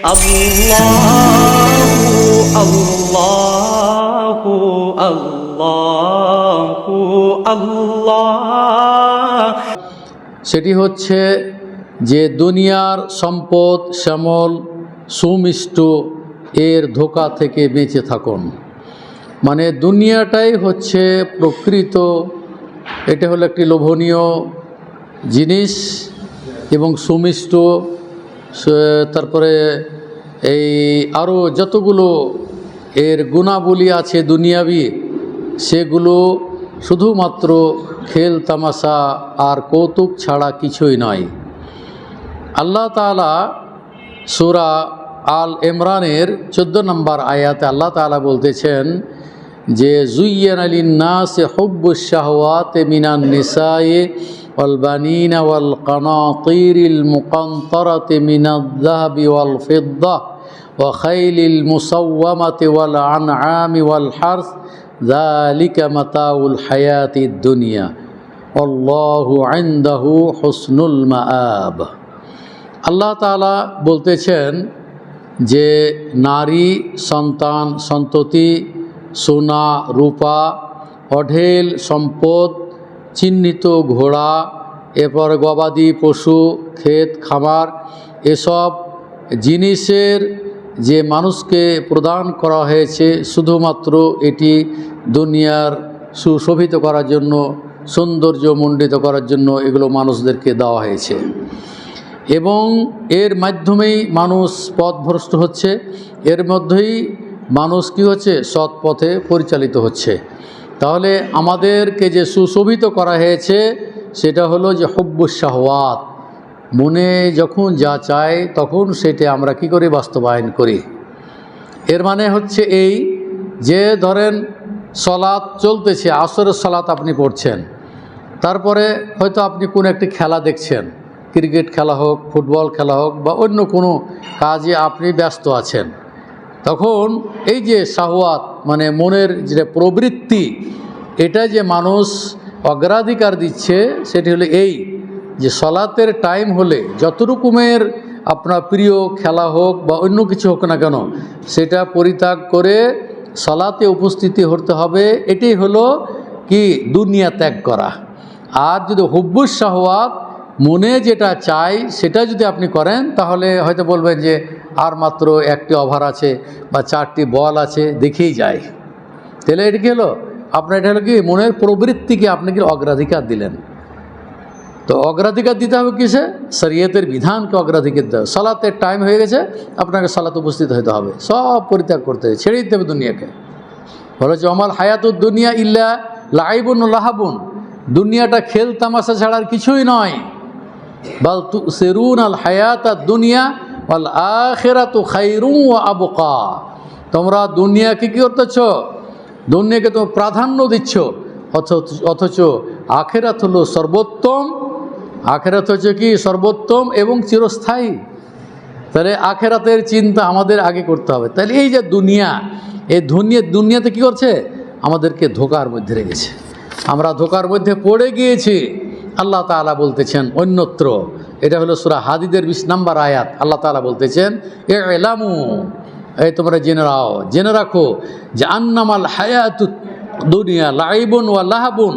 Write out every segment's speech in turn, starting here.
আল্লাহু আল্লাহু আল্লাহু আল্লাহ। সেটি হচ্ছে যে দুনিয়ার সম্পদ শ্যামল সুমিষ্ট এর ধোঁকা থেকে বেঁচে থাকুন। মানে দুনিয়াটাই হচ্ছে প্রকৃত, এটা হলো একটি লোভনীয় জিনিস এবং সুমিষ্ট। তারপরে এই আরও যতগুলো এর গুণাবলী আছে দুনিয়াবি, সেগুলো শুধুমাত্র খেল তামাশা আর কৌতুক ছাড়া কিছুই নয়। আল্লাহ তাআলা সূরা আল ইমরানের 14 নম্বর আয়াতে আল্লাহ তাআলা বলতেছেন যে যুয়্যিনা লিন-নাসি হুব্বুশ শাহওয়াতি মিনান নিসাই ওয়াল বানিনা ওয়াল কানাতিরিল মুকানতারাতি মিনায-যাহাবি ওয়াল ফিদ্দা ওয়া খাইলিল মুসাওওয়ামাতি ওয়াল আনআমি ওয়াল হারস যালিকা মাতাউল হায়াতিদ দুনিয়া আল্লাহু ইনদাহু হুসনুল মাআব। আল্লাহ তাআলা বলতেছেন যে নারী, সন্তান, সন্ততি, সোনা রূপা, অঢেল সম্পদ, চিহ্নিত ঘোড়া, এরপর গবাদি পশু, ক্ষেত খামার, এসব জিনিসের যে মানুষকে প্রদান করা হয়েছে শুধুমাত্র এটি দুনিয়ার সুশোভিত করার জন্য, সৌন্দর্য মণ্ডিত করার জন্য এগুলো মানুষদেরকে দেওয়া হয়েছে এবং এর মাধ্যমেই মানুষ পথভ্রষ্ট হচ্ছে। এর মধ্যেই মানুষ কী হচ্ছে, সৎ পথে পরিচালিত হচ্ছে। তাহলে আমাদেরকে যে সুশোভিত করা হয়েছে সেটা হলো যে হুব্বুশ শাহওয়াত, মনে যখন যা চায় তখন সেটা আমরা কি করে বাস্তবায়ন করি। এর মানে হচ্ছে এই যে ধরেন সালাত চলতেছে, আসরের সালাত আপনি পড়ছেন, তারপরে হয়তো আপনি কোনো একটি খেলা দেখছেন, ক্রিকেট খেলা হোক, ফুটবল খেলা হোক বা অন্য কোনো কাজে আপনি ব্যস্ত আছেন, তখন এই যে শাহওয়াত মানে মনের যে প্রবৃত্তি, এটা যে মানুষ অগ্রাধিকার দিচ্ছে সেটি হলো এই যে সালাতের টাইম হলে যত রকমের আপনার প্রিয় খেলা হোক বা অন্য কিছু হোক না কেন সেটা পরিত্যাগ করে সালাতে উপস্থিতি হতে হবে। এটাই হলো কি দুনিয়া ত্যাগ করা। আর যদি হুব্বুশ শাহওয়াত, মনে যেটা চাই সেটা যদি আপনি করেন তাহলে হয়তো বলবেন যে আর মাত্র একটি ওভার আছে বা 4টি বল আছে, দেখেই যায়। তাহলে এটা কি হলো, আপনার এটা হলো কি মনের প্রবৃত্তিকে আপনি কি অগ্রাধিকার দিলেন। তো অগ্রাধিকার দিতে হবে কিসে, শরীয়তের বিধানকে অগ্রাধিকার দিতে হবে। সালাতের টাইম হয়ে গেছে, আপনাকে সালাতে উপস্থিত হতে হবে, সব পরিত্যাগ করতে হবে, ছেড়ে দিতে হবে দুনিয়াকে। বলে যে আমাল হায়াতুদ দুনিয়া ইল্লা লাইবুন লাহাবুন, দুনিয়াটা খেল তামাশা ছাড়া আর কিছুই নয়। বাল তুসিরুনাল হায়াতাদ দুনিয়া ওয়াল আখিরাতু খায়রুন ওয়া আবকা, তোমরা দুনিয়াকে কী করতেছ, দুনিয়াকে তোমরা প্রাধান্য দিচ্ছ, অথচ আখিরাত হলো সর্বোত্তম। আখিরাত হচ্ছে কি সর্বোত্তম এবং চিরস্থায়ী। তাহলে আখিরাতের চিন্তা আমাদের আগে করতে হবে। তাহলে এই যে দুনিয়া, এই দুনিয়াতে কী করছে, আমাদেরকে ধোঁকার মধ্যে রেখেছে, আমরা ধোঁকার মধ্যে পড়ে গিয়েছি। আল্লাহ তাআলা বলতেছেন অন্যত্র, এটা হলো সূরা হাদীদের 20 নম্বর আয়াত, আল্লাহ তাআলা বলতেছেন ইলামু, এই তোমরা জেনে রাখো যে আন্নামাল হায়াতুদ দুনিয়া লাইবুন ওয়া লাহাবুন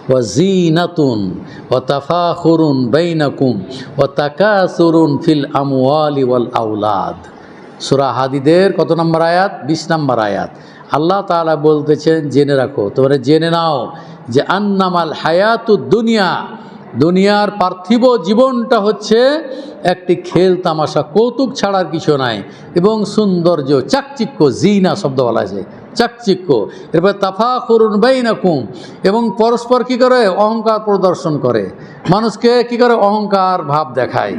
ওয়া জিনাতুন ওয়া তাফাখুরুন বাইনাকুম ওয়া তাকাসুরুন ফিল আমওয়ালি ওয়াল আওলাদ। সূরা হাদীদের কত নম্বর আয়াত, 20 নম্বর আয়াত। আল্লাহ তাআলা বলতেছেন জেনে রাখো, তোমরা জেনে নাও যে আন্নামাল হায়াতুদ দুনিয়া, দুনিয়ার পার্থিব জীবনটা হচ্ছে একটি খেল তামাশা, কৌতুক ছাড়ার কিছু নাই, এবং সৌন্দর্য চাকচিক্য, জিনা শব্দ বলা আছে, চাকচিক্য। এরপর তাফাখুরুন বাইনাকুম, এবং পরস্পর কী করে অহংকার প্রদর্শন করে, মানুষকে কী করে অহংকার ভাব দেখায়।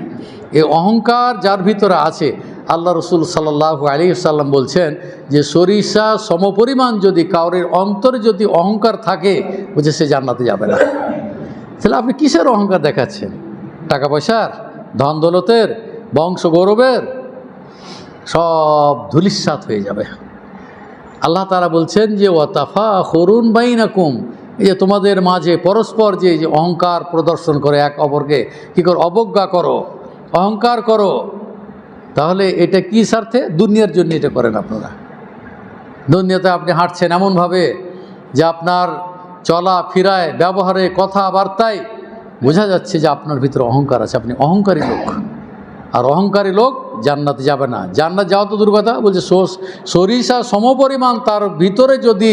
এই অহংকার যার ভিতরে আছে, আল্লাহ রসুল সাল্লাল্লাহু আলাইহি ওয়াসাল্লাম বলছেন যে সরিষা সমপরিমাণ যদি কাউরের অন্তরে যদি অহংকার থাকে, বুঝে সে জান্নাতে যাবে না। তাহলে আপনি কিসের অহংকার দেখাচ্ছেন, টাকা পয়সার, ধন দৌলতের, বংশ গৌরবের, সব ধূলিসাৎ হয়ে যাবে। আল্লাহ তাআলা বলছেন যে ওয়াতাফাখুরুন বাইনাকুম, এই যে তোমাদের মাঝে পরস্পর যে অহংকার প্রদর্শন করে, এক অপরকে কী করো, অবজ্ঞা করো, অহংকার করো, তাহলে এটা কি স্বার্থে? দুনিয়ার জন্য এটা করেন আপনারা। দুনিয়াতে আপনি হাঁটছেন এমনভাবে যে আপনার চলা ফিরায়, ব্যবহারে, কথাবার্তায় বোঝা যাচ্ছে যে আপনার ভিতরে অহংকার আছে, আপনি অহংকারী লোক। আর অহংকারী লোক জান্নাতে যাবে না। জান্নাত যাওয়া তো দূর কথা, বলছে সরিষা সমপরিমাণ তার ভিতরে যদি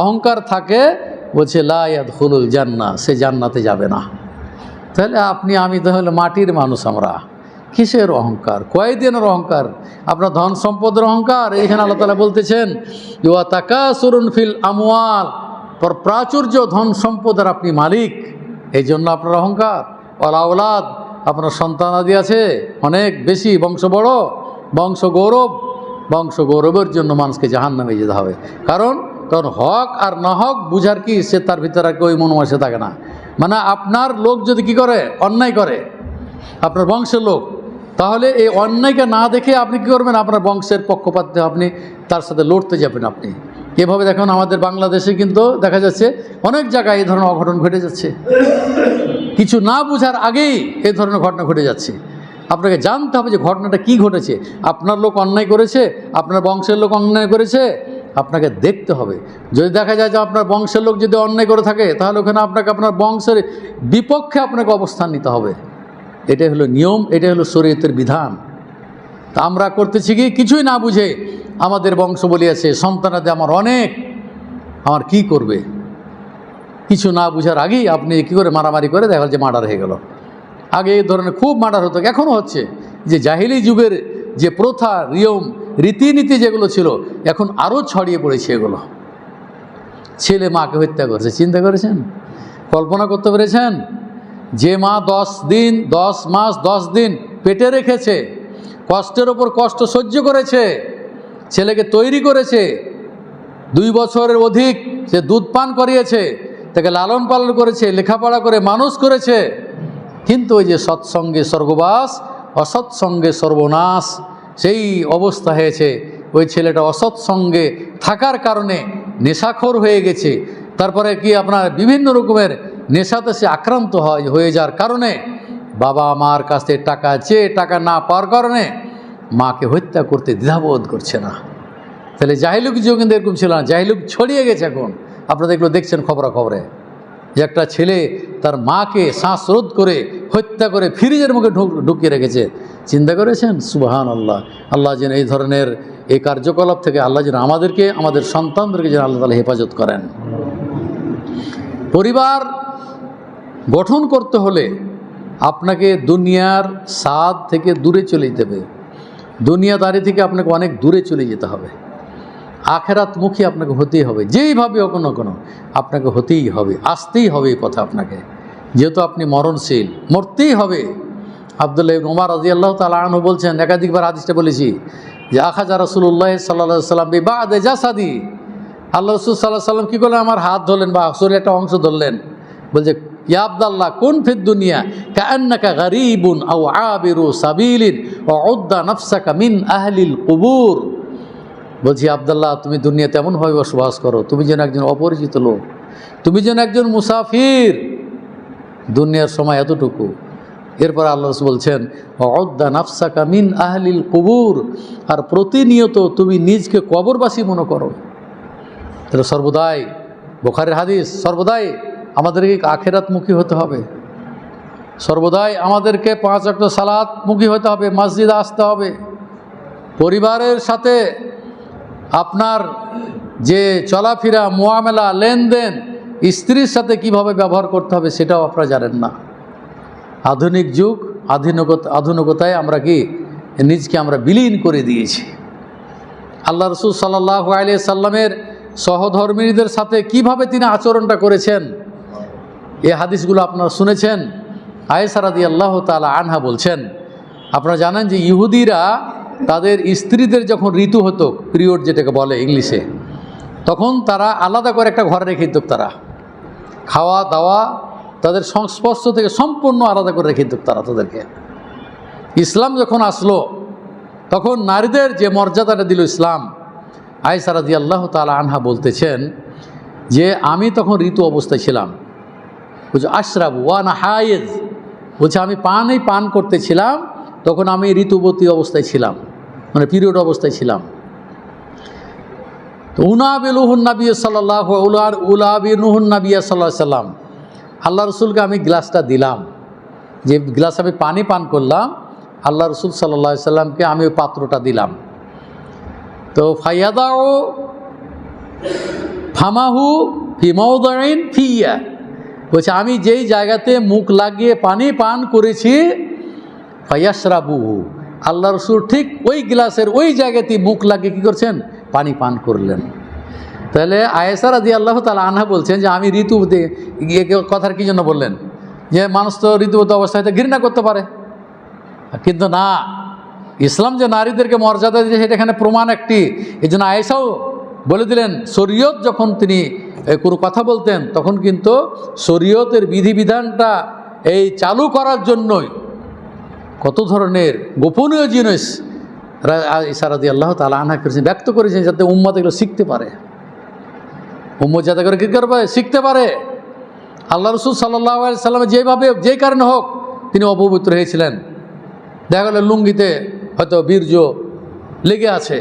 অহংকার থাকে, বলছে লা ইয়াদখুলুল জান্নাহ, সে জান্নাতে যাবে না। তাহলে আপনি আমি তাহলে মাটির মানুষ, আমরা কিসের অহংকার? কয়দিনের অহংকার? আপনার ধন সম্পদের অহংকার। এখানে আল্লাহ তাআলা বলতেছেন ওয়া তাকাসুরুন ফিল আমওয়াল, প্রাচুর্য ধন সম্পদের আপনি মালিক, এই জন্য আপনার অহংকার। ওয়াল আওলাদ, আপনার সন্তানাদি আছে অনেক বেশি, বংশ বড়, বংশ গৌরব, বংশ গৌরবের জন্য মানুষকে জাহান্নামে যেতে হবে। কারণ হক আর না হক বুঝার কি সে তার ভিতরে আর ওই মনোমাসে থাকে না। মানে আপনার লোক যদি কি করে, অন্যায় করে, আপনার বংশের লোক, তাহলে এই অন্যায়কে না দেখে আপনি কী করবেন? আপনার বংশের পক্ষপাতে আপনি তার সাথে লড়তে যাবেন। আপনি এভাবে দেখুন আমাদের বাংলাদেশে কিন্তু দেখা যাচ্ছে অনেক জায়গায় এই ধরনের অঘটন ঘটে যাচ্ছে। কিছু না বুঝার আগেই এই ধরনের ঘটনা ঘটে যাচ্ছে। আপনাকে জানতে হবে যে ঘটনাটা কি ঘটেছে। আপনার লোক অন্যায় করেছে, আপনার বংশের লোক অন্যায় করেছে, আপনাকে দেখতে হবে। যদি দেখা যায় যে আপনার বংশের লোক যদি অন্যায় করে থাকে, তাহলে ওখানে আপনাকে আপনার বংশের বিপক্ষে আপনাকে অবস্থান নিতে হবে। এটাই হলো নিয়ম, এটাই হলো শরীয়তের বিধান। তা আমরা করতেছি কি, কিছুই না বুঝে আমাদের বংশ বলিয়াছে সন্তানাদের আমার অনেক, আমার কি করবে, কিছু না বুঝার আগেই আপনি কী করে মারামারি করে দেখা যে মার্ডার হয়ে গেল। আগে এই ধরনের খুব মার্ডার হতো, এখনও হচ্ছে। যে জাহিলি যুগের যে প্রথা, নিয়ম, রীতিনীতি যেগুলো ছিল, এখন আরও ছড়িয়ে পড়েছে এগুলো। ছেলে মাকে হত্যা করেছে, চিন্তা করেছেন? কল্পনা করতে পেরেছেন? যে মা 10 মাস 10 দিন পেটে রেখেছে, কষ্টের ওপর কষ্ট সহ্য করেছে, ছেলেকে তৈরি করেছে, 2 বছরের অধিক সে দুধ পান করিয়েছে, তাকে লালন পালন করেছে, লেখাপড়া করে মানুষ করেছে, কিন্তু ওই যে সৎসঙ্গে স্বর্গবাস, অসৎসঙ্গে সর্বনাশ, সেই অবস্থা হয়েছে। ওই ছেলেটা অসৎসঙ্গে থাকার কারণে নেশাখোর হয়ে গেছে। তারপরে কি আপনার বিভিন্ন রকমের নেশাতে সে আক্রান্ত হয়ে যাওয়ার কারণে বাবা মার কাছে টাকা চেয়ে টাকা না পাওয়ার কারণে মাকে হত্যা করতে দ্বিধাবোধ করছে না। তাহলে জাহিলুক যুগ কিন্তু এরকম ছিল না, জাহিলুক ছড়িয়ে গেছে। এখন আপনারা এগুলো দেখছেন খবরাখবরে যে একটা ছেলে তার মাকে শ্বাসরোধ করে হত্যা করে ফ্রিজের মুখে ঢুকিয়ে রেখেছে। চিন্তা করেছেন? সুবহানাল্লাহ। আল্লাহ যেন এই ধরনের এই কার্যকলাপ থেকে আল্লাহ যেন আমাদেরকে, আমাদের সন্তানদেরকে যেন আল্লাহ তাআলা হেফাজত করেন। পরিবার গঠন করতে হলে আপনাকে দুনিয়ার স্বাদ থেকে দূরে চলে যেতে হবে, দুনিয়াদারি থেকে আপনাকে অনেক দূরে চলে যেতে হবে, আখেরাতমুখী আপনাকে হতেই হবে। যেইভাবে হোক না কোনো আপনাকে হতেই হবে, আসতেই হবে এই পথে আপনাকে, যেহেতু আপনি মরণশীল, মরতেই হবে। আব্দুল্লাহ ইবনে উমর রাদিয়াল্লাহু তাআলা আনহু বলছেন, একাধিকবার হাদিসটা বলেছি, যে আখাযা রাসূলুল্লাহ সাল্লাল্লাহু আলাইহি ওয়াসাল্লাম বিবাদে জাসাদি, আল্লাহ রাসূল সাল্লাল্লাহু আলাইহি ওয়াসাল্লাম কী করলেন? আমার হাত ধরলেন বা শরীরের একটা অংশ ধরলেন, বলছে ইয়া আব্দাল্লাহ কুন ফিদ দুনিয়া কাআন্নাকা গারীবুন আও আবিরু সাবিলিন ওয়া উদ্দা নাফসাকা মিন আহলিল কুবুর। বলছি আব্দুল্লাহ, তুমি দুনিয়াতে এমনভাবে বসবাস করো তুমি যেন একজন অপরিচিত লোক, তুমি যেন একজন মুসাফির। দুনিয়ার সময় এতটুকু। এরপর আল্লাহ রাসূল বলছেন ওয়াউদ্দা নাফসাকা মিন আহলিল কুবুর, আর প্রতিনিয়ত তুমি নিজকে কবরবাসী মনে করো। তাহলে সর্বদাই, বুখারীর হাদিস, সর্বদাই আমাদেরকে আখিরাতমুখী হতে হবে, সর্বদাই আমাদেরকে 5 ওয়াক্ত সালাতমুখী হতে হবে, মসজিদে আসতে হবে। পরিবারের সাথে আপনার যে চলাফেরা, মুআমেলা, লেনদেন, স্ত্রীর সাথে কিভাবে ব্যবহার করতে হবে সেটাও আপনারা জানেন না। আধুনিক যুগ, আধুনিকতায় আমরা কি নিজকে আমরা বিলীন করে দিয়েছি। আল্লাহ রাসূল সাল্লাল্লাহু আলাইহি সাল্লামের সহধর্মিনীদের সাথে কিভাবে তিনি আচরণটা করেছেন, এই হাদিসগুলো আপনারা শুনেছেন। আয়েশা রাদিয়াল্লাহু তাআলা আনহা বলছেন, আপনারা জানেন যে ইহুদিরা তাদের স্ত্রীদের যখন ঋতু হতো, পিরিয়ড যেটাকে বলে ইংলিশে, তখন তারা আলাদা করে একটা ঘরে রেখে দিত। তারা খাওয়া দাওয়া তাদের সংস্পর্শ থেকে সম্পূর্ণ আলাদা করে রেখে দিত তারা তাদেরকে। ইসলাম যখন আসলো তখন নারীদের যে মর্যাদাটা দিল ইসলাম, আয়েশা রাদিয়াল্লাহু তাআলা আনহা বলতেছেন যে আমি তখন ঋতু অবস্থায় ছিলাম। বলছে আশরাবু ওয়া আনা হায়েজ, বলছে আমি পান করতেছিলাম, তখন আমি ঋতুবতী অবস্থায় ছিলাম, মানে পিরিয়ড অবস্থায় ছিলাম। তো উনাবিলুহুন নবী সাল্লাল্লাহু উলাবিনুহুন নবী সাল্লাল্লাহু আলাইহি সাল্লাম, আল্লাহ রসুলকে আমি গ্লাসটা দিলাম, যে গ্লাস আমি পানি পান করলাম, আল্লাহ রসুল সাল্লাল্লাহু আলাইহি সাল্লামকে আমি ওই পাত্রটা দিলাম। তো ফায়াদাউ ফামাহু ফি মাওদাইন ফিয়া, বলছে আমি যেই জায়গাতে মুখ লাগিয়ে পানি পান করেছি, ফায়াশরাবুহু, আল্লাহ রসুল ঠিক ওই গ্লাসের ওই জায়গাতেই মুখ লাগিয়ে কী করছেন, পানি পান করলেন। তাহলে আয়েশা রাদিয়াল্লাহু তাআলা আনহা বলছেন যে আমি ঋতুবতী, কথার কী জন্য বললেন, যে মানুষ তো ঋতুবতী অবস্থায় ঘৃণা করতে পারে, কিন্তু না, ইসলাম যে নারীদেরকে মর্যাদা দিয়েছে সেটা এখানে প্রমাণ একটি। এই জন্য আয়েশাও বলে দিলেন, শরীয়ত যখন তিনি কোনো কথা বলতেন তখন কিন্তু শরীয়তের বিধিবিধানটা এই চালু করার জন্যই কত ধরনের গোপনীয় জিনিস আয়েশা রাদিয়াল্লাহু তাআলা আনহা ব্যক্ত করেছেন, যাতে উম্মত এগুলো শিখতে পারে, উম্মত যাতে করে কী করবে, শিখতে পারে। আল্লাহ রসুল সাল্লাল্লাহু আলাইহি সাল্লাম যেভাবে যেই কারণে হোক তিনি অপবিত্র হয়েছিলেন, দেখা গেল লুঙ্গিতে হয়তো বীর্য লেগে আছে,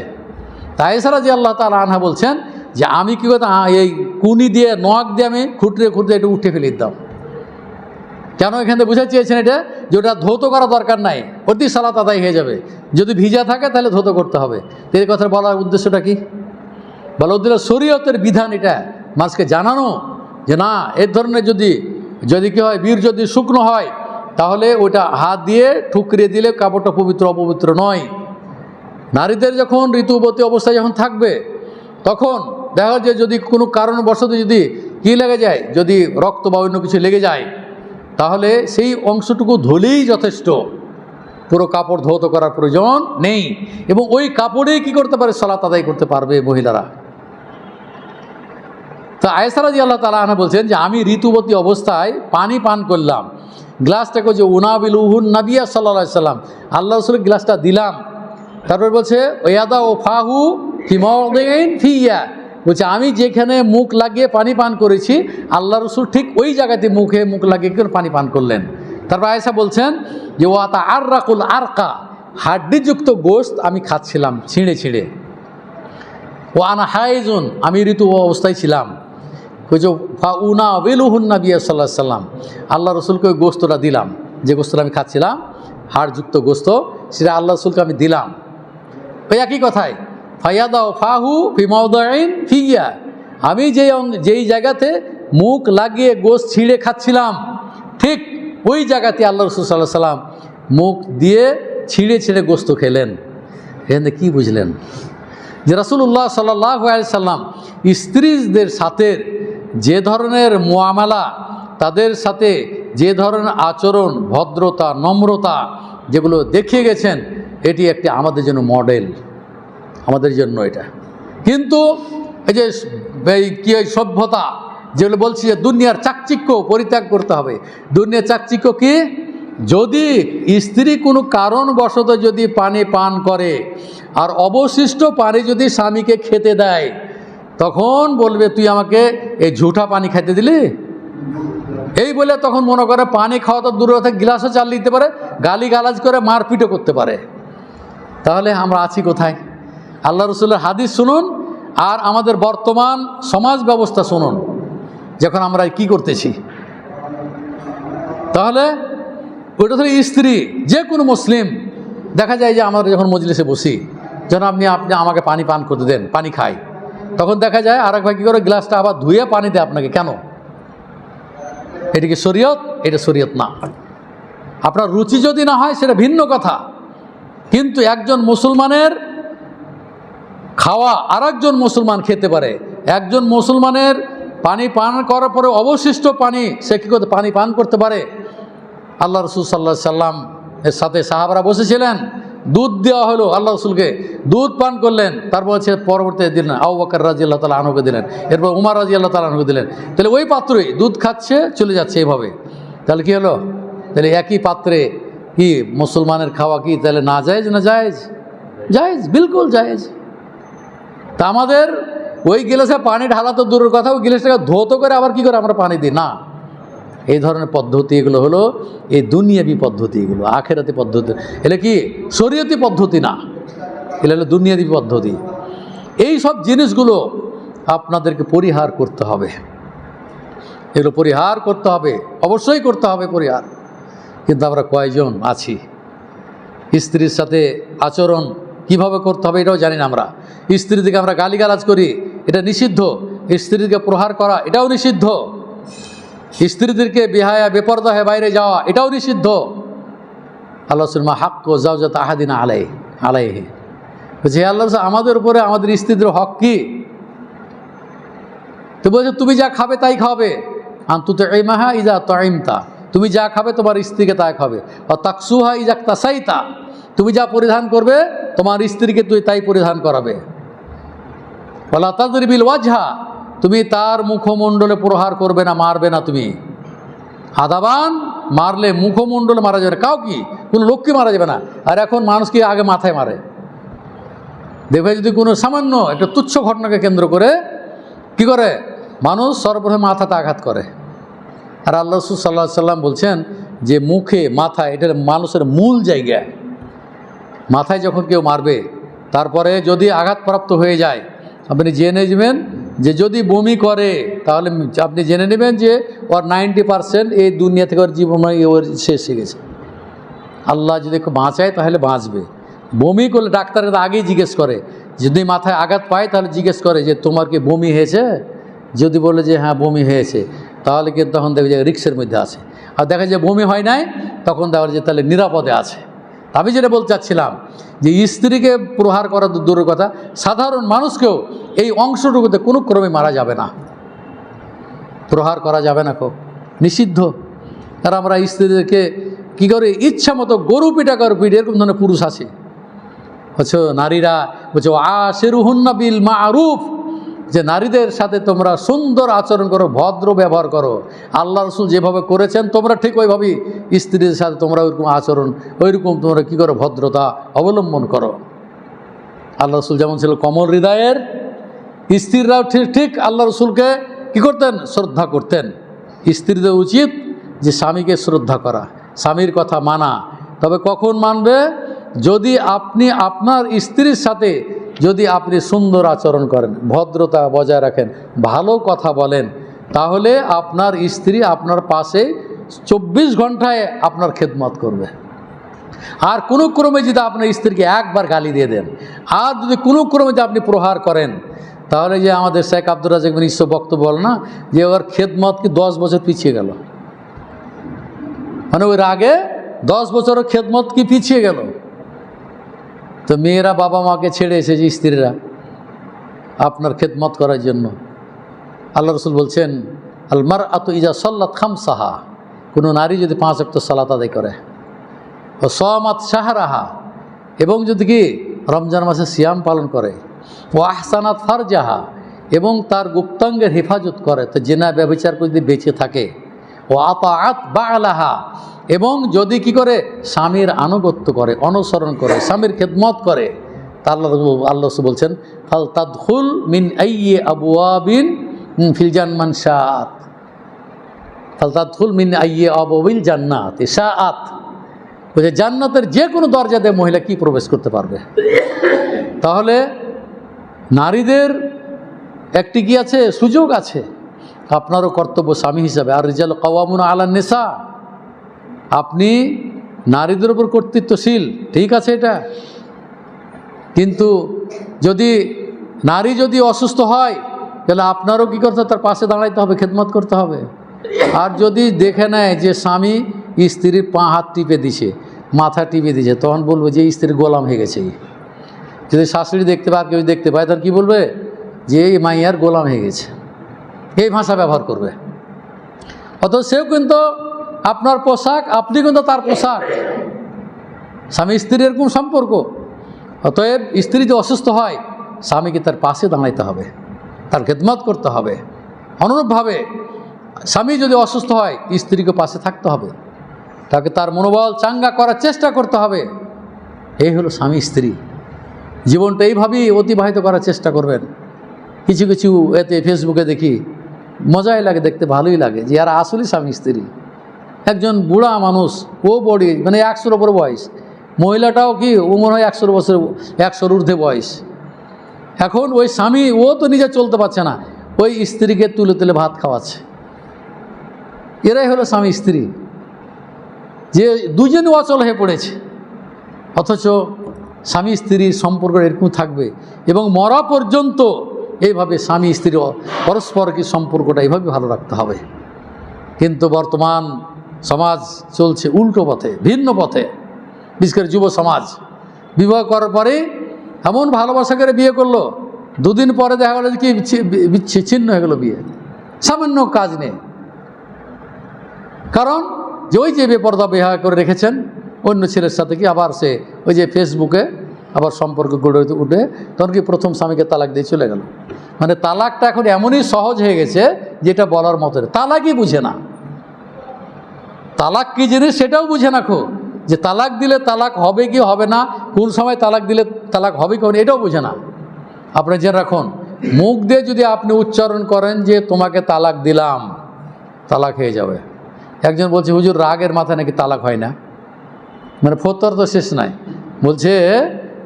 তাই ছাড়া যে আল্লাহ তাআলা আনহা বলছেন যে আমি কী করতাম, এই কুনি দিয়ে নখ দিয়ে আমি খুঁটরে খুঁটরে একটু উঠে ফেলে দিতাম। কেন এখানে বোঝাতে চেয়েছেন এটা, যে ওটা ধৌত করা দরকার নাই, অতি সালাত আদায় হয়ে যাবে, যদি ভিজা থাকে তাহলে ধৌত করতে হবে। এই কথা বলার উদ্দেশ্যটা কি, বলা উদ্দেশ্য শরীয়তের বিধান, এটা মানুষকে জানানো যে না, এর ধরনের যদি কী হয়, বীর যদি শুকনো হয় তাহলে ওটা হাত দিয়ে ঠুকরিয়ে দিলে কাপড়টা পবিত্র অপবিত্র নয়। নারীদের যখন ঋতুবতী অবস্থায় যখন থাকবে তখন দেখা যায় যদি কোনো কারণবশত যদি কী লেগে যায়, যদি রক্ত বা অন্য কিছু লেগে যায়, তাহলে সেই অংশটুকু ধুলেই যথেষ্ট, পুরো কাপড় ধৌত করার প্রয়োজন নেই, এবং ওই কাপড়েই কী করতে পারে, সালাত আদায় করতে পারবে মহিলারা। তো আয়েশা রাদিয়াল্লাহু তাআলা আনহা বলছেন যে আমি ঋতুবতী অবস্থায় পানি পান করলাম, গ্লাসটাকে যে উনাবিলুহুন নবী সাল্লাল্লাহু আলাইহি সাল্লাম, আল্লাহ রসুলের গ্লাসটা দিলাম। তারপর বলছে ওয়াদা ও ফাহু ফি মাওদিন ফিয়া, বলছে আমি যেখানে মুখ লাগিয়ে পানি পান করেছি আল্লাহ রসুল ঠিক ওই জায়গাতে মুখ লাগিয়ে পানি পান করলেন। তারপর আয়েশা বলছেন যে ওয়াতা আররাকুল আরকা, হাড্ডিযুক্ত গোশত আমি খাচ্ছিলাম ছিঁড়ে ছিঁড়ে। ও আনা হাইজুন, আমি ঋতু অবস্থায় ছিলাম। উনা বেলুহুন নবী সাল্লাল্লাহু আলাইহি সাল্লাম, আল্লাহ রসুলকে ওই গোস্তটা দিলাম, যে গোস্তটা আমি খাচ্ছিলাম হাড়যুক্ত গোস্ত, সেটা আল্লাহ রসুলকে আমি দিলাম। ওই একই কথায় ফায়াদাও ফাহু ফি মাওদাইন ফিয়া, আমি যেই জায়গাতে মুখ লাগিয়ে গোস্ত ছিঁড়ে খাচ্ছিলাম ঠিক ওই জায়গাতে আল্লাহ রসুল সাল্লাল্লাহু আলাইহি সাল্লাম মুখ দিয়ে ছিঁড়ে ছিঁড়ে গোস্ত খেলেন। এখানে কী বুঝলেন, যে রাসূলুল্লাহ সাল্লাল্লাহু আলাইহি সাল্লাম স্ত্রীদের সাথে যে ধরনের মুআমালা, তাদের সাথে যে ধরনের আচরণ, ভদ্রতা, নম্রতা যেগুলো দেখিয়ে গেছেন, এটি একটি আমাদের জন্য মডেল, আমাদের জন্য এটা। কিন্তু এই যে কী সভ্যতা যেগুলো বলছি, যে দুনিয়ার চাকচিক্য পরিত্যাগ করতে হবে। দুনিয়ার চাকচিক্য কি, যদি স্ত্রী কোনো কারণবশত যদি পানি পান করে আর অবশিষ্ট পানি যদি স্বামীকে খেতে দেয়, তখন বলবে তুই আমাকে এই ঝুঠা পানি খাইতে দিলি, এই বলে তখন মনে করে পানি খাওয়া তো দূরে থেকে গ্লাসও চাল দিতে পারে, গালিগালাজ করে মারপিটও করতে পারে। তাহলে আমরা আছি কোথায়? আল্লাহ রসুলের হাদিস শুনুন আর আমাদের বর্তমান সমাজ ব্যবস্থা শুনুন, যখন আমরা কি করতেছি। তাহলে ওইটা ধরে স্ত্রী যে কোনো মুসলিম, দেখা যায় যে আমরা যখন মজলিসে বসি, যখন আপনি আমাকে পানি পান করতে দেন, পানি খাই, তখন দেখা যায় আরেক ভাই কী করে গ্লাসটা আবার ধুয়ে পানি দেয় আপনাকে। কেন? এটা কি শরীয়ত? এটা শরীয়ত না। আপনার রুচি যদি না হয় সেটা ভিন্ন কথা, কিন্তু একজন মুসলমানের খাওয়া আর একজন মুসলমান খেতে পারে। একজন মুসলমানের পানি পান করার পরে অবশিষ্ট পানি সে কী করতে পানি পান করতে পারে। আল্লাহ রসুল সাল্লাল্লাহু আলাইহি সাল্লাম এর সাথে সাহাবারা বসেছিলেন, দুধ দেওয়া হলো, আল্লাহ রসুলকে দুধ পান করলেন, তারপর হচ্ছে পরবর্তীতে দিলেন আবু বকর রাদিয়াল্লাহু তাআলা আনহুকে দিলেন, এরপর উমর রাদিয়াল্লাহু তাআলা আনহুকে দিলেন। তাহলে ওই পাত্রই দুধ খাচ্ছে চলে যাচ্ছে এইভাবে। তাহলে কী হলো? তাহলে একই পাত্রে কি মুসলমানের খাওয়া কি তাহলে না জায়েজ না জায়েজ? জায়েজ, বিলকুল জায়েজ। তা আমাদের ওই গিলাসে পানি ঢালা তো দূরের কথা, ওই গিলাসটাকে ধৌত করে আবার কি করে আমরা পানি দিই না, এই ধরনের পদ্ধতি এগুলো হলো এই দুনিয়াবি পদ্ধতি, এগুলো আখেরাতি পদ্ধতি, এগুলো কি শরীয়তি পদ্ধতি না, এগুলো হলো দুনিয়াবি পদ্ধতি। এই সব জিনিসগুলো আপনাদেরকে পরিহার করতে হবে, এগুলো পরিহার করতে হবে, অবশ্যই করতে হবে পরিহার। কিন্তু আমরা কয়জন আছি স্ত্রীর সাথে আচরণ কিভাবে করতে হবে এটাও জানি না। আমরা স্ত্রীদিকে আমরা গালিগালাজ করি, এটা নিষিদ্ধ। স্ত্রীদিকে প্রহার করা এটাও নিষিদ্ধ। স্ত্রীদেরকে বেহায়া বেপরদা হয়ে বাইরে যাওয়া এটাও নিষিদ্ধ। আল্লাহ মা হাক ও জাওজাত আহাদিনা আলাইহি বলছে, আল্লাহ আমাদের উপরে আমাদের স্ত্রীদের হক কি? তো বলছে তুমি যা খাবে তাই খাবে, আন্তুতে ইমাহা ইজা তাইমতা, তুমি যা খাবে তোমার স্ত্রীকে তাই খাবে। ও তাকসুহা ইজা তাসাইতা, তুমি যা পরিধান করবে তোমার স্ত্রীকে তুই তাই পরিধান করাবে। ওয়ালা তাদরিবিল ওয়াজহা, তুমি তার মুখমণ্ডলে প্রহার করবে না, মারবে না। তুমি আদাবান মারলে মুখমণ্ডলে মারা যাবে না, কাউ কি কোনো লোককে মারা যাবে না। আর এখন মানুষকে আগে মাথায় মারে। দেখবে যদি কোনো সামান্য একটা তুচ্ছ ঘটনাকে কেন্দ্র করে কি করে মানুষ সর্বপ্রথমে মাথাতে আঘাত করে। আর আল্লাহ রাসূল সাল্লাল্লাহু আলাইহি সাল্লাম বলছেন যে মুখে মাথা এটা মানুষের মূল জায়গা। মাথায় যখন কেউ মারবে তারপরে যদি আঘাতপ্রাপ্ত হয়ে যায়, আপনি জেনে নেবেন যে যদি বমি করে তাহলে আপনি জেনে নেবেন যে ওর 90% এই দুনিয়া থেকে ওর জীবন ওর শেষ হয়ে গেছে। আল্লাহ যদি বাঁচায় তাহলে বাঁচবে। বমি করলে ডাক্তারের আগেই জিজ্ঞেস করে, যদি মাথায় আঘাত পায় তাহলে জিজ্ঞেস করে যে তোমার কি বমি হয়েছে? যদি বলে যে হ্যাঁ বমি হয়েছে, তাহলে কিন্তু তখন দেখবে যে রিক্সের মধ্যে আছে। আর দেখা যায় বমি হয় নাই, তখন দেখা যায় তাহলে নিরাপদে আছে। আমি যেটা বলতে চাচ্ছিলাম যে স্ত্রীকে প্রহার করা দূরের কথা, সাধারণ মানুষকেও এই অংশটুকুতে কোনো ক্রমে মারা যাবে না, প্রহার করা যাবে না, খুব নিষিদ্ধ। আর আমরা স্ত্রীদেরকে কী করে ইচ্ছা মতো গরু পিটা এরকম ধরনের পুরুষ আছে। হচ্ছে নারীরা বলছে আশিরুহুন্না বিল মারুফ, যে নারীদের সাথে তোমরা সুন্দর আচরণ করো, ভদ্র ব্যবহার করো। আল্লাহ রাসূল যেভাবে করেছেন তোমরা ঠিক ওইভাবেই স্ত্রীদের সাথে তোমরা ওইরকম আচরণ, ওইরকম তোমরা কী করো, ভদ্রতা অবলম্বন করো। আল্লাহ রাসূল যেমন ছিল কোমল হৃদয়ের, স্ত্রীরাও ঠিক আল্লাহ রাসূলকে কী করতেন, শ্রদ্ধা করতেন। স্ত্রীদের উচিত যে স্বামীকে শ্রদ্ধা করা, স্বামীর কথা মানা। তবে কখন মানবে? যদি আপনি আপনার স্ত্রীর সাথে যদি আপনি সুন্দর আচরণ করেন, ভদ্রতা বজায় রাখেন, ভালো কথা বলেন, তাহলে আপনার স্ত্রী আপনার পাশে 24 ঘন্টায় আপনার খেদমত করবে। আর কোনো ক্রমে যদি আপনার স্ত্রীকে একবার গালি দিয়ে দেন, আর যদি কোনো ক্রমে যদি আপনি প্রহার করেন, তাহলে যে আমাদের শেখ আব্দুর রাজ্জাক বিন ইউসুফ বক্তব্য বল না যে ওর খেদমত কি 10 বছর পিছিয়ে গেল, মানে ওর আগে 10 বছরের খেদমত কি পিছিয়ে গেল। তো মেয়েরা বাবা মাকে ছেড়ে এসেছে স্ত্রীরা আপনার খেদমত করার জন্য। আল্লাহ রাসূল বলছেন আল মারআতু ইজা সাল্লাত খামসাহা, কোনো নারী যদি 5 ওয়াক্ত সালাত আদায় করে, ও সামাত শাহরাহা, এবং যদি কি রমজান মাসে সিয়াম পালন করে, ও আহসানাত ফারজাহা, এবং তার গুপ্তাঙ্গের হেফাজত করে, তো জিনা ব্যভিচার করে যদি বেঁচে থাকে, ও আতাআত বা'লাহা, এবং যদি কি করে স্বামীর আনুগত্য করে, অনুসরণ করে, স্বামীর খেদমত করে, তা আল্লাহ রাসূল বলছেন ফাল তাদখুল মিন আইয়ি আবওয়াবিন ফিল জান্নাত শাআত, ফাল তাদখুল মিন আইয়ি আবওয়াবিল জান্নাত শাআত, বলে জান্নাতের যে কোনো দরজা দিয়ে মহিলা কি প্রবেশ করতে পারবে। তাহলে নারীদের একটি কি আছে, সুযোগ আছে। আপনারও কর্তব্য স্বামী হিসাবে, আর রিজাল কাওয়ামুনা আলান নিসা, আপনি নারীদের উপর কর্তৃত্বশীল, ঠিক আছে এটা, কিন্তু যদি নারী যদি অসুস্থ হয় তাহলে আপনারও কী করতে হবে, তার পাশে দাঁড়াইতে হবে, খেদমত করতে হবে। আর যদি দেখে নেয় যে স্বামী স্ত্রীর পা হাত টিপে দিছে, মাথা টিপে দিছে, তখন বলবে যে স্ত্রীর গোলাম হয়ে গেছে। যদি শাশুড়ি দেখতে পায়, কেউ দেখতে পায়, তার কী বলবে যে এই মাইয়ার গোলাম হয়ে গেছে, এই ভাষা ব্যবহার করবে। অথচ সেও কিন্তু আপনার পোশাক, আপনি কিন্তু তার পোশাক। স্বামী স্ত্রীর এরকম সম্পর্ক। অতএব স্ত্রী যদি অসুস্থ হয়, স্বামীকে তার পাশে দাঁড়াইতে হবে, তার খেদমত করতে হবে। অনুরূপভাবে স্বামী যদি অসুস্থ হয়, স্ত্রীকে পাশে থাকতে হবে, তাকে তার মনোবল চাঙ্গা করার চেষ্টা করতে হবে। এই হলো স্বামী স্ত্রী। জীবনটা এইভাবেই অতিবাহিত করার চেষ্টা করবেন। কিছু কিছু এতে ফেসবুকে দেখি, মজাই লাগে দেখতে, ভালোই লাগে যে আর আসলে স্বামী স্ত্রী। একজন বুড়া মানুষ, ও বডি মানে 100-র ওপর বয়স, মহিলাটাও কি ও মনে হয় 100 বছর, 100-র ঊর্ধ্বে বয়স। এখন ওই স্বামী ও তো নিজে চলতে পারছে না, ওই স্ত্রীকে তুলে তুলে ভাত খাওয়াচ্ছে। এরাই হলো স্বামী স্ত্রী, যে দুজনই অচল হয়ে পড়েছে। অথচ স্বামী স্ত্রীর সম্পর্ক এরকম থাকবে এবং মরা পর্যন্ত এইভাবে স্বামী স্ত্রী পরস্পরকে সম্পর্কটা এইভাবে ভালো রাখতে হবে। কিন্তু বর্তমান সমাজ চলছে উল্টো পথে, ভিন্ন পথে। বিশেষ করে যুব সমাজ বিবাহ করার পরে এমন ভালোবাসা করে বিয়ে করলো, দুদিন পরে দেখা গেলো কি ছিন্ন হয়ে গেলো বিয়ে, সামান্য কাজ নেই। কারণ যে ওই যে বেপরদা বিবাহ করে রেখেছেন অন্য ছেলের সাথে, কি আবার সে ওই যে ফেসবুকে আবার সম্পর্ক গড়ে উঠে তখন কি প্রথম স্বামীকে তালাক দিয়ে চলে গেল। মানে তালাকটা এখন এমনই সহজ হয়ে গেছে যেটা বলার মতো, তালাকই বুঝে না। তালাক কি জিনিস সেটাও বুঝে না, খো যে তালাক দিলে তালাক হবে কি হবে না, কোন সময় তালাক দিলে তালাক হবে কি হবে না, এটাও বুঝে না। আপনি জেনে রাখুন, মুখ দিয়ে যদি আপনি উচ্চারণ করেন যে তোমাকে তালাক দিলাম, তালাক হয়ে যাবে। একজন বলছে হুজুর রাগের মাথায় নাকি তালাক হয় না, মানে ফতোয়ার তো শেষ নাই। বলছে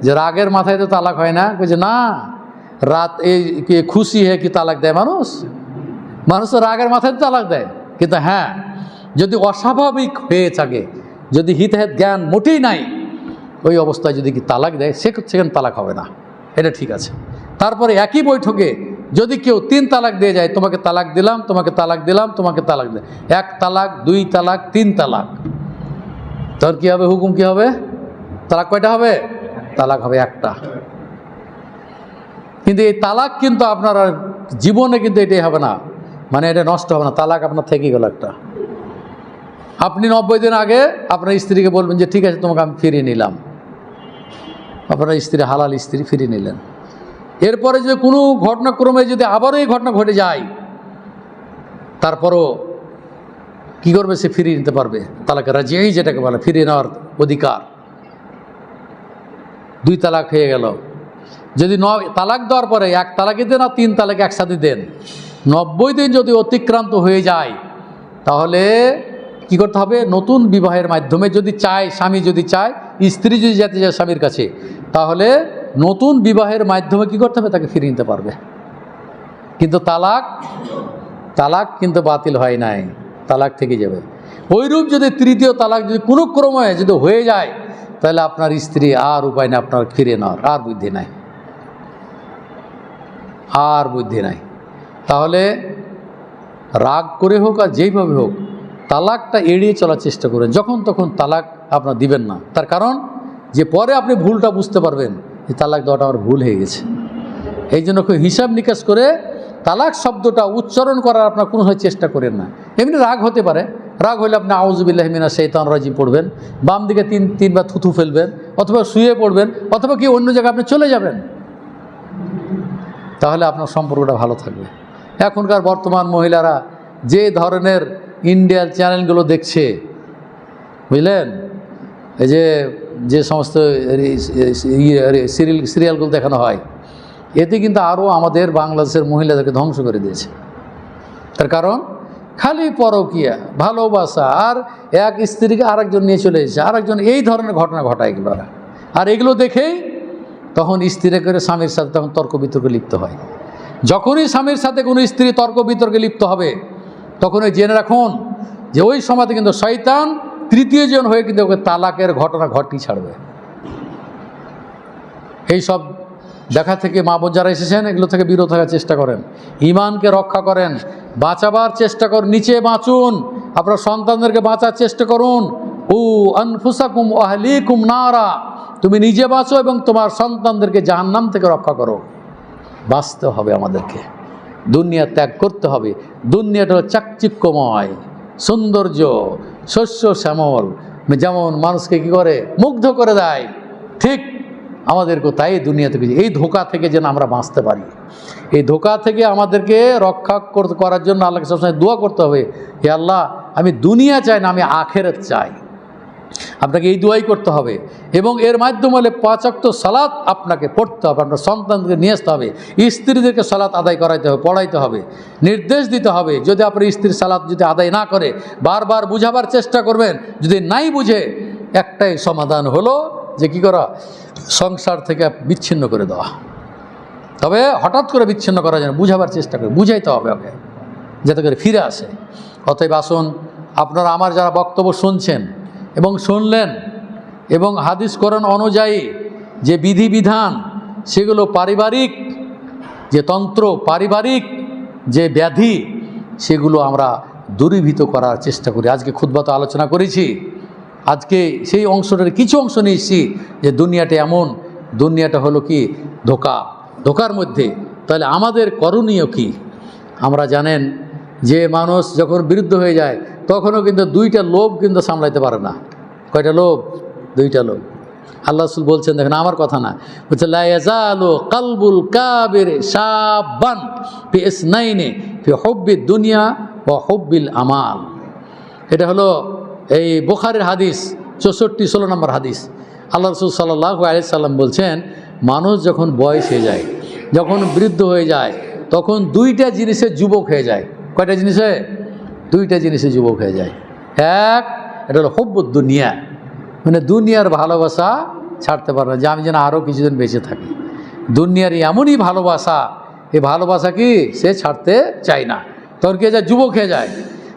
যে রাগের মাথায় তো তালাক হয় না। বলছে না, রাত এই খুশি হয়ে কি তালাক দেয় মানুষ? মানুষ তো রাগের মাথায় তালাক দেয়। কিন্তু হ্যাঁ, যদি অস্বাভাবিক হয়ে থাকে, যদি হিতহেত জ্ঞান মোটেই নাই, ওই অবস্থায় যদি কি তালাক দেয়, সেখানে তালাক হবে না, এটা ঠিক আছে। তারপরে একই বৈঠকে যদি কেউ 3 তালাক দিয়ে যায়, তোমাকে তালাক দিলাম, তোমাকে তালাক দিলাম, তোমাকে তালাক দিলাম, 1 তালাক, 2 তালাক, 3 তালাক, তখন কী হবে? হুকুম কী হবে? তালাক কয়টা হবে? তালাক হবে একটা। কিন্তু এই তালাক কিন্তু আপনার জীবনে কিন্তু এটাই হবে না, মানে এটা নষ্ট হবে না, তালাক আপনার থেকেই গেল একটা। আপনি 90 দিন আগে আপনার স্ত্রীকে বলবেন যে ঠিক আছে তোমাকে আমি ফিরিয়ে নিলাম, আপনার স্ত্রী হালাল স্ত্রী ফিরিয়ে নিলেন। এরপরে যদি কোনো ঘটনাক্রমে যদি আবারও এই ঘটনা ঘটে যায়, তারপরও কী করবে? সে ফিরিয়ে নিতে পারবে। তালাক রাজিই যেটাকে বলে, ফিরিয়ে নেওয়ার অধিকার। 2 তালাক হয়ে গেল। যদি তালাক দেওয়ার পরে 1 তালাকই দেন আর 3 তালাক একসাথে দেন, 90 দিন যদি অতিক্রান্ত হয়ে যায়, তাহলে কি করতে হবে? নতুন বিবাহের মাধ্যমে যদি চায়, স্বামী যদি চায়, স্ত্রী যদি যেতে চায় স্বামীর কাছে, তাহলে নতুন বিবাহের মাধ্যমে কি করতে হবে? তাকে ফিরিয়ে নিতে পারবে। কিন্তু তালাক কিন্তু বাতিল হয় নাই, তালাক থেকে যাবে। ওইরূপ যদি 3য় তালাক যদি কোনো ক্রমে যদি হয়ে যায়, তাহলে আপনার স্ত্রী আর উপায় নেই আপনার ফিরিয়ে নেওয়ার, আর বুদ্ধি নাই, আর বুদ্ধি নাই। তাহলে রাগ করে হোক আর যেইভাবে হোক, তালাকটা এড়িয়ে চলার চেষ্টা করেন। যখন তখন তালাক আপনার দিবেন না, তার কারণ যে পরে আপনি ভুলটা বুঝতে পারবেন যে তালাক দেওয়াটা আমার ভুল হয়ে গেছে। এই জন্য হিসাব নিকাশ করে তালাক শব্দটা উচ্চারণ করার আপনার কোনো চেষ্টা করেন না। এমনি রাগ হতে পারে, রাগ হলে আপনি আউযুবিল্লাহি মিনাশ শাইতানির রাজিম পড়বেন, বাম দিকে 3 বার থুথু ফেলবেন, অথবা শুয়ে পড়বেন, অথবা কি অন্য জায়গায় আপনি চলে যাবেন, তাহলে আপনার সম্পর্কটা ভালো থাকবে। এখনকার বর্তমান মহিলারা যে ধরনের ইন্ডিয়ার চ্যানেলগুলো দেখছে, বুঝলেন, এই যে সমস্ত সিরিয়ালগুলো দেখানো হয়, এতে কিন্তু আরও আমাদের বাংলাদেশের মহিলাদেরকে ধ্বংস করে দিয়েছে। তার কারণ খালি পরকীয়া, ভালোবাসা, আর এক স্ত্রীকে আরেকজন নিয়ে চলে এসেছে, আরেকজন, এই ধরনের ঘটনা ঘটায় এগুলো। আর এগুলো দেখেই তখন স্ত্রীরা করে স্বামীর সাথে তখন তর্ক বিতর্কে লিপ্ত হয়। যখনই স্বামীর সাথে কোনো স্ত্রী তর্ক বিতর্কে লিপ্ত হবে, তখন ওই জেনে রাখুন যে ওই সময়তে কিন্তু শয়তান 3য় জন হয়ে কিন্তু ওকে তালাকের ঘটনা ঘটিয়ে ছাড়বে। এইসব দেখা থেকে মা বোন যারা এসেছেন, এগুলো থেকে বিরত থাকার চেষ্টা করেন, ঈমানকে রক্ষা করেন, বাঁচাবার চেষ্টা করুন, নিচে বাঁচুন, আপনার সন্তানদেরকে বাঁচার চেষ্টা করুন। উ আনফুসাকুম ওয়া আহলিকুম নারা, তুমি নিজে বাঁচো এবং তোমার সন্তানদেরকে জাহান্নাম থেকে রক্ষা করো। বাঁচতে হবে আমাদেরকে, দুনিয়া ত্যাগ করতে হবে। দুনিয়াটা চাকচিক্যময়, সৌন্দর্য, শস্য শ্যামল, যেমন মানুষকে কি করে মুগ্ধ করে দেয়, ঠিক আমাদেরকে তাই দুনিয়া থেকে, এই ধোঁকা থেকে যেন আমরা বাঁচতে পারি। এই ধোঁকা থেকে আমাদেরকে রক্ষা করার জন্য আল্লাহকে সবসময় দোয়া করতে হবে, হে আল্লাহ, আমি দুনিয়া চাই না, আমি আখিরাত চাই। আপনাকে এই দোয়াই করতে হবে এবং এর মাধ্যমে হলে 5 ওয়াক্ত সালাত আপনাকে পড়তে হবে, আপনার সন্তানকে নিয়ে আসতে হবে, স্ত্রীদেরকে সালাত আদায় করাইতে হবে, পড়াইতে হবে, নির্দেশ দিতে হবে। যদি আপনার স্ত্রীর সালাত যদি আদায় না করে বারবার বুঝাবার চেষ্টা করবেন, যদি নাই বুঝে একটাই সমাধান হলো যে কী করা, সংসার থেকে বিচ্ছিন্ন করে দেওয়া। তবে হঠাৎ করে বিচ্ছিন্ন করা যায় না, বুঝাবার চেষ্টা করে বুঝাইতে হবে ওকে, যাতে করে ফিরে আসে। অতএব আসুন, আপনারা আমার যারা বক্তব্য শুনছেন এবং শুনলেন এবং হাদিস কোরআন অনুযায়ী যে বিধিবিধান, সেগুলো পারিবারিক যে তন্ত্র, পারিবারিক যে ব্যাধি, সেগুলো আমরা দূরীভূত করার চেষ্টা করি। আজকে খুতবা তো আলোচনা করেছি, আজকে সেই অংশটার কিছু অংশ নিয়েছি যে দুনিয়াটা এমন, দুনিয়াটা হলো কি ধোঁকা, ধোঁকার মধ্যে। তাহলে আমাদের করণীয় কি? আমরা জানেন যে মানুষ যখন বিরুদ্ধ হয়ে যায় তখনও কিন্তু 2টা লোভ কিন্তু সামলাইতে পারে না। কয়টা লোভ? 2টা লোভ। আল্লাহ রাসূল বলছেন, দেখেন আমার কথা না, বলছে লা ইয়াজালু কালবুল কাবির শাবান ফি ইসনাইনি ফি হুব্বিদ দুনিয়া ওয়া হুব্বিল আমাল। এটা হলো এই বুখারীর হাদিস 64-16 নম্বর হাদিস। আল্লাহ রাসূল সাল্লাল্লাহু আলাইহি সাল্লাম বলছেন, মানুষ যখন বয়স হয়ে যায়, যখন বৃদ্ধ হয়ে যায়, তখন 2টা জিনিসে যুবক হয়ে যায়। কয়টা জিনিসে? 2টা জিনিসে যুবক হয়ে যায়। এক, এটা হলো হুব্বুদ দুনিয়া, মানে দুনিয়ার ভালোবাসা ছাড়তে পারে না, যে আমি যেন আরও কিছুদিন বেঁচে থাকি। দুনিয়ার এমনই ভালোবাসা, এই ভালোবাসা কি সে ছাড়তে চায় না, তখন কে যায়? যুবক হয়ে যায়।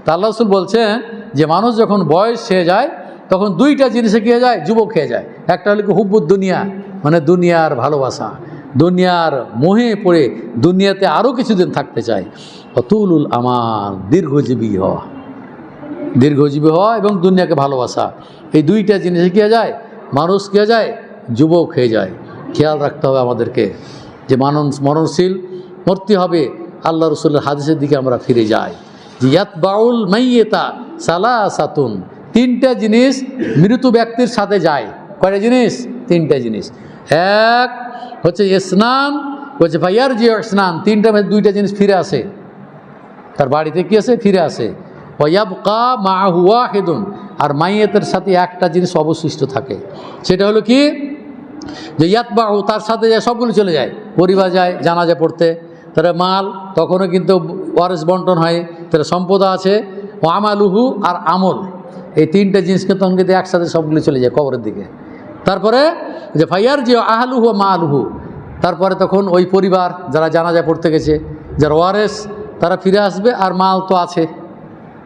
তা আল্লাহ রাসূল বলছেন যে মানুষ যখন বয়স হয়ে যায় তখন 2টা জিনিসে কী হয়ে যায়? যুবক হয়ে যায়। একটা হলো কি হুব্বুদ দুনিয়া, মানে দুনিয়ার ভালোবাসা, দুনিয়ার মোহে পড়ে দুনিয়াতে আরও কিছুদিন থাকতে চায়। অতুলুল আমাল, দীর্ঘজীবী হওয়া, দীর্ঘজীবী হওয়া এবং দুনিয়াকে ভালোবাসা, এই 2টা জিনিসে কী হয়ে যায়? মানুষ কী হয়ে যায়? যুবক হয়ে যায়। খেয়াল রাখতে হবে আমাদেরকে যে মানুষ মরণশীল, মরতে হবে। আল্লাহ রসুলের হাদিসের দিকে আমরা ফিরে যাই যে ইয়াতবাউল মাইয়িতা সালাসাতুন, 3টা জিনিস মৃত ব্যক্তির সাথে যায়। কয়টা জিনিস? 3টা জিনিস। এক হচ্ছে স্নান, হচ্ছে ভাইয়ার যে স্নান, 3টা 2টা জিনিস ফিরে আসে, তার বাড়িতে কি আছে? ফিরে আসে। ওয়াবকা মাহু ওয়াহিদুন, আর মাইয়েতের সাথে একটা জিনিস অবশিষ্ট থাকে, সেটা হলো কি? যে ইয়াতবাহু, তার সাথে যায় সবগুলো চলে যায়, পরিবার যায় জানাজা পড়তে, তারা মাল তখনও কিন্তু ওয়ারিস বন্টন হয়, তারা সম্পদ আছে, ও আমালুহু আর আমল, এই 3টা জিনিসকে তখন কিন্তু একসাথে সবগুলো চলে যায় কবরের দিকে। তারপরে যে ফাইয়ার যে আহলুহু মা আলুহু, তারপরে তখন ওই পরিবার যারা জানাজা পড়তে গেছে, যারা ওয়ারেস, তারা ফিরে আসবে, আর মাল তো আছে,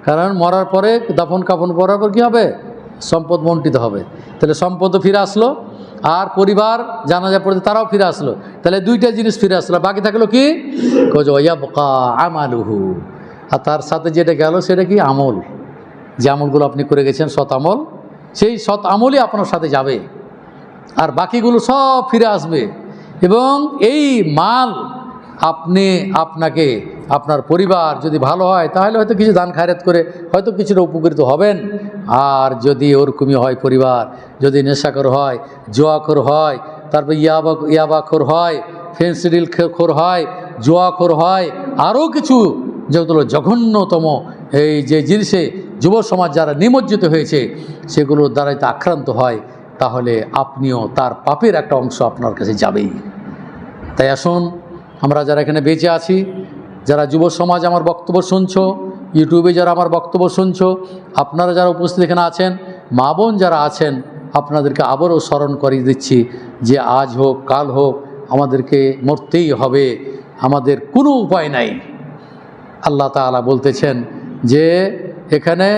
কারণ মরার পরে দাফন কাফন করার পর কী হবে? সম্পদ বণ্টিত হবে। তাহলে সম্পদও ফিরে আসলো, আর পরিবার জানাজা পড়তে তারাও ফিরে আসলো। তাহলে 2টা জিনিস ফিরে আসলো, বাকি থাকলো কি? ওয়াবকা আমালুহু, আর তার সাথে যেটা গেল সেটা কি? আমল, যে আমলগুলো আপনি করে গেছেন সৎ আমল, সেই সৎ আমলই আপনার সাথে যাবে, আর বাকিগুলো সব ফিরে আসবে। এবং এই মাল আপনাকে আপনার পরিবার যদি ভালো হয় তাহলে হয়তো কিছু দান খায়রাত করে হয়তো কিছুটা উপকৃত হবেন। আর যদি ওরকমই হয় পরিবার, যদি নেশাখোর হয়, জুয়াখোর হয়, তারপর ইয়াবাখোর হয়, ফেন্সিডিল খোর হয়, জুয়াখোর হয়, আরও কিছু যেগুলো জঘন্যতম এই যে জিনিসে যুব সমাজ যারা নিমজ্জিত হয়েছে সেগুলোর দ্বারাই তা আক্রান্ত হয়, তাহলে আপনিও তার পাপের একটা অংশ আপনার কাছে যাবেই। তাই আসুন, আমরা যারা এখানে বেঁচে আছি, যারা যুব সমাজ আমার বক্তব্য শুনছো, ইউটিউবে যারা আমার বক্তব্য শুনছো, আপনারা যারা উপস্থিত এখানে আছেন, মা বোন যারা আছেন, আপনাদেরকে আবারও স্মরণ করিয়ে দিচ্ছি যে আজ হোক কাল হোক আমাদেরকে মরতেই হবে, আমাদের কোনো উপায় নাই। আল্লাহ তাআলা বলতেছেন যে এখানে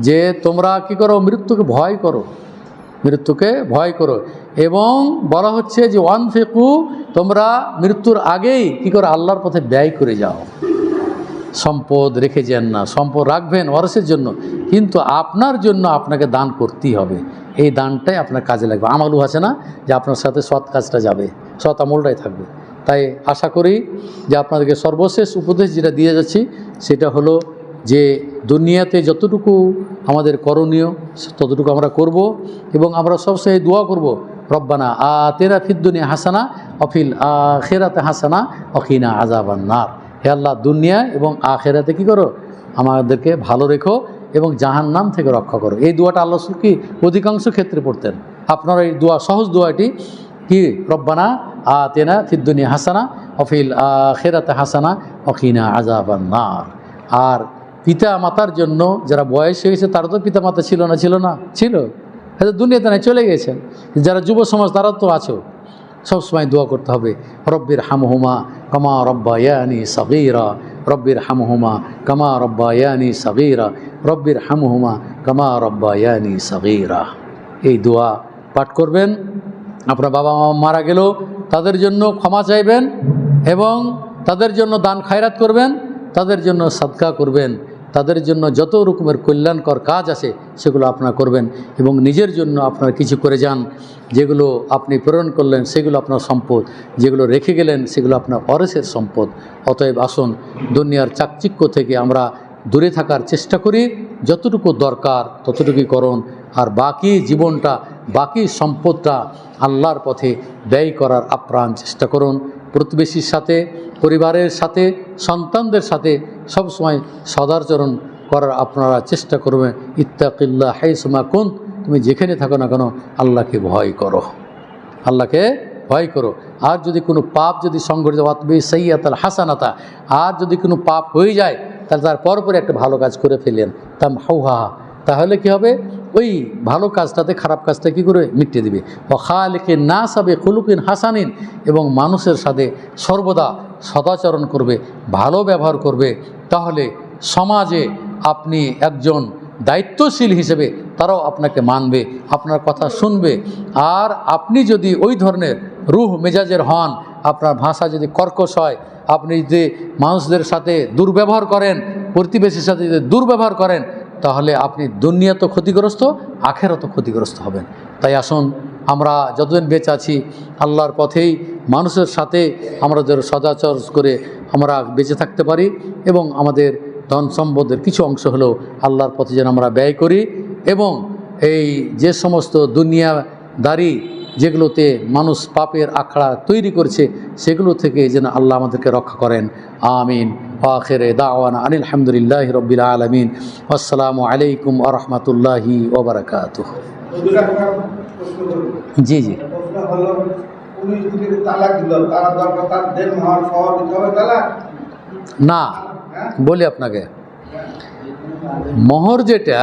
যে তোমরা কি করো? মৃত্যুকে ভয় করো, মৃত্যুকে ভয় করো। এবং বলা হচ্ছে যে ওয়ানফিকু, তোমরা মৃত্যুর আগেই কি করো? আল্লাহর পথে ব্যয় করে যাও। সম্পদ রেখে যান না, সম্পদ রাখবেন ওয়ারিসের জন্য, কিন্তু আপনার জন্য আপনাকে দান করতেই হবে। এই দানটাই আপনার কাজে লাগবে। আমালু আছে না, যে আপনার সাথে সৎ কাজটা যাবে, সৎ আমলটাই থাকবে। তাই আশা করি যে আপনাদেরকে সর্বশেষ উপদেশ যেটা দিয়ে যাচ্ছি সেটা হলো যে দুনিয়াতে যতটুকু আমাদের করণীয় ততটুকু আমরা করব, এবং আমরা সবসময় দোয়া করব, রব্বানা আতিনা ফিদ দুনিয়া হাসানা অফিল আখিরাতে হাসানা ওয়াকিনা আযাবান নার। হে আল্লাহ, দুনিয়া এবং আখিরাতে কী করো? আমাদেরকে ভালো রেখো এবং জাহান্নাম থেকে রক্ষা করো। এই দোয়াটা আল্লাহ রাসূল কি অধিকাংশ ক্ষেত্রে পড়তেন। আপনারা এই দোয়া, সহজ দোয়াটি কি, রব্বানা আতিনা ফিদ দুনিয়া হাসানা ওয়া ফিল আখিরাতি হাসানা ওয়া কিনা আযাবান নার। আর পিতা মাতার জন্য, যারা বয়স হয়ে গেছে তারা তো পিতা মাতা ছিল না, ছিল, হয়তো দুনিয়াতে নাই, চলে গেছেন। যারা যুব সমাজ তারা তো আছো, সবসময় দোয়া করতে হবে, রব্বির হামহুমা কামা রব্বায়ানি সগীরা, রব্বির হামহুমা কামা রব্বায়ানি সগীরা, রব্বির হামহুমা কামা রব্বায়ানি সগীরা। এই দোয়া পাঠ করবেন। আপনার বাবা মা মারা গেল তাদের জন্য ক্ষমা চাইবেন এবং তাদের জন্য দান খায়রাত করবেন, তাদের জন্য সাদকা করবেন, তাদের জন্য যত রকমের কল্যাণকর কাজ আছে সেগুলো আপনারা করবেন এবং নিজের জন্য আপনারা কিছু করে যান। যেগুলো আপনি প্রেরণ করলেন সেগুলো আপনার সম্পদ, যেগুলো রেখে গেলেন সেগুলো আপনার ওয়ারিসের সম্পদ। অতএব আসুন দুনিয়ার চাকচিক্য থেকে আমরা দূরে থাকার চেষ্টা করি, যতটুকু দরকার ততটুকুই করুন, আর বাকি জীবনটা, বাকি সম্পদটা আল্লাহর পথে ব্যয় করার আপ্রাণ চেষ্টা করুন। প্রতিবেশীর সাথে, পরিবারের সাথে, সন্তানদের সাথে সবসময় সদাচরণ করার আপনারা চেষ্টা করবেন। ইত্তাকিল্লাহ হাইসুমা কুন্ত, তুমি যেখানে থাকো না কেন আল্লাহকে ভয় করো, আল্লাহকে ভয় করো। আর যদি কোনো পাপ যদি সংঘটিত ওয়াতবি সাইয়্যাতাল হাসানাতা, আর যদি কোনো পাপ হয়ে যায় তাহলে তার পরপরে একটা ভালো কাজ করে ফেলেন, তামহুহা, তাহলে কি হবে, ওই ভালো কাজটাতে খারাপ কাজটা কী করে মিটিয়ে দিবে। ও খালিকিন নাস বিখুলুকিন হাসানিন, এবং মানুষের সাথে সর্বদা সদাচরণ করবে, ভালো ব্যবহার করবে, তাহলে সমাজে আপনি একজন দায়িত্বশীল হিসেবে তারাও আপনাকে মানবে, আপনার কথা শুনবে। আর আপনি যদি ওই ধরনের রূহ মেজাজের হন, আপনার ভাষা যদি কর্কশ হয়, আপনি যদি মানুষদের সাথে দুর্ব্যবহার করেন, প্রতিবেশীর সাথে যদি দুর্ব্যবহার করেন, তাহলে আপনি দুনিয়া তো ক্ষতিগ্রস্ত, আখেরাতও ক্ষতিগ্রস্ত হবেন। তাই আসুন আমরা যতদিন বেঁচে আছি আল্লাহর পথেই মানুষের সাথে আমরা যেন সদাচর করে আমরা বেঁচে থাকতে পারি এবং আমাদের ধন সম্পদের কিছু অংশ হলেও আল্লাহর পথে যেন আমরা ব্যয় করি, এবং এই যে সমস্ত দুনিয়াদারি যেগুলোতে মানুষ পাপের আখড়া তৈরি করছে সেগুলো থেকে যেন আল্লাহ আমাদেরকে রক্ষা করেন। আমিন। আখিরে দাওয়ানা আনিল হামদুলিল্লাহি রাব্বিল আলামিন। আসসালামু আলাইকুম ওয়া রাহমাতুল্লাহি ওয়া বারাকাতুহু। জি জি। না, বলি আপনাকে, মোহর যেটা,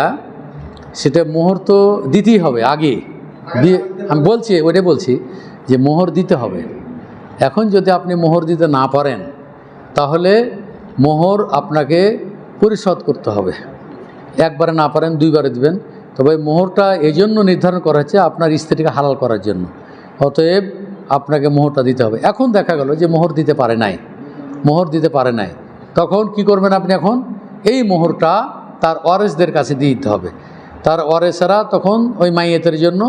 সেটা মোহর তো দিতেই হবে আগে। আমি বলছি, ওইটা বলছি যে মোহর দিতে হবে। এখন যদি আপনি মোহর দিতে না পারেন তাহলে মোহর আপনাকে পরিশোধ করতে হবে। একবারে না পারেন দুইবারে দিবেন। তবে মোহরটা এই জন্য নির্ধারণ করা হচ্ছে আপনার স্ত্রীকে হালাল করার জন্য। অতএব আপনাকে মোহরটা দিতে হবে। এখন দেখা গেল যে মোহর দিতে পারে নাই, তখন কি করবেন আপনি? এখন এই মোহরটা তার ওয়ারিসদের কাছে দিয়ে দিতে হবে। তার ওয়ারিসেরা তখন ওই মাইয়েতের জন্য,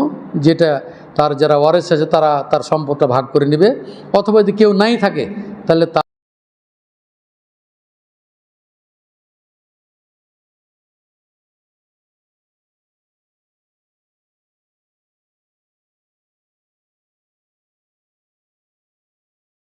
যেটা তার যারা ওয়ারিস আছে তারা তার সম্পদটা ভাগ করে নেবে, অথবা যদি কেউ নাই থাকে তাহলে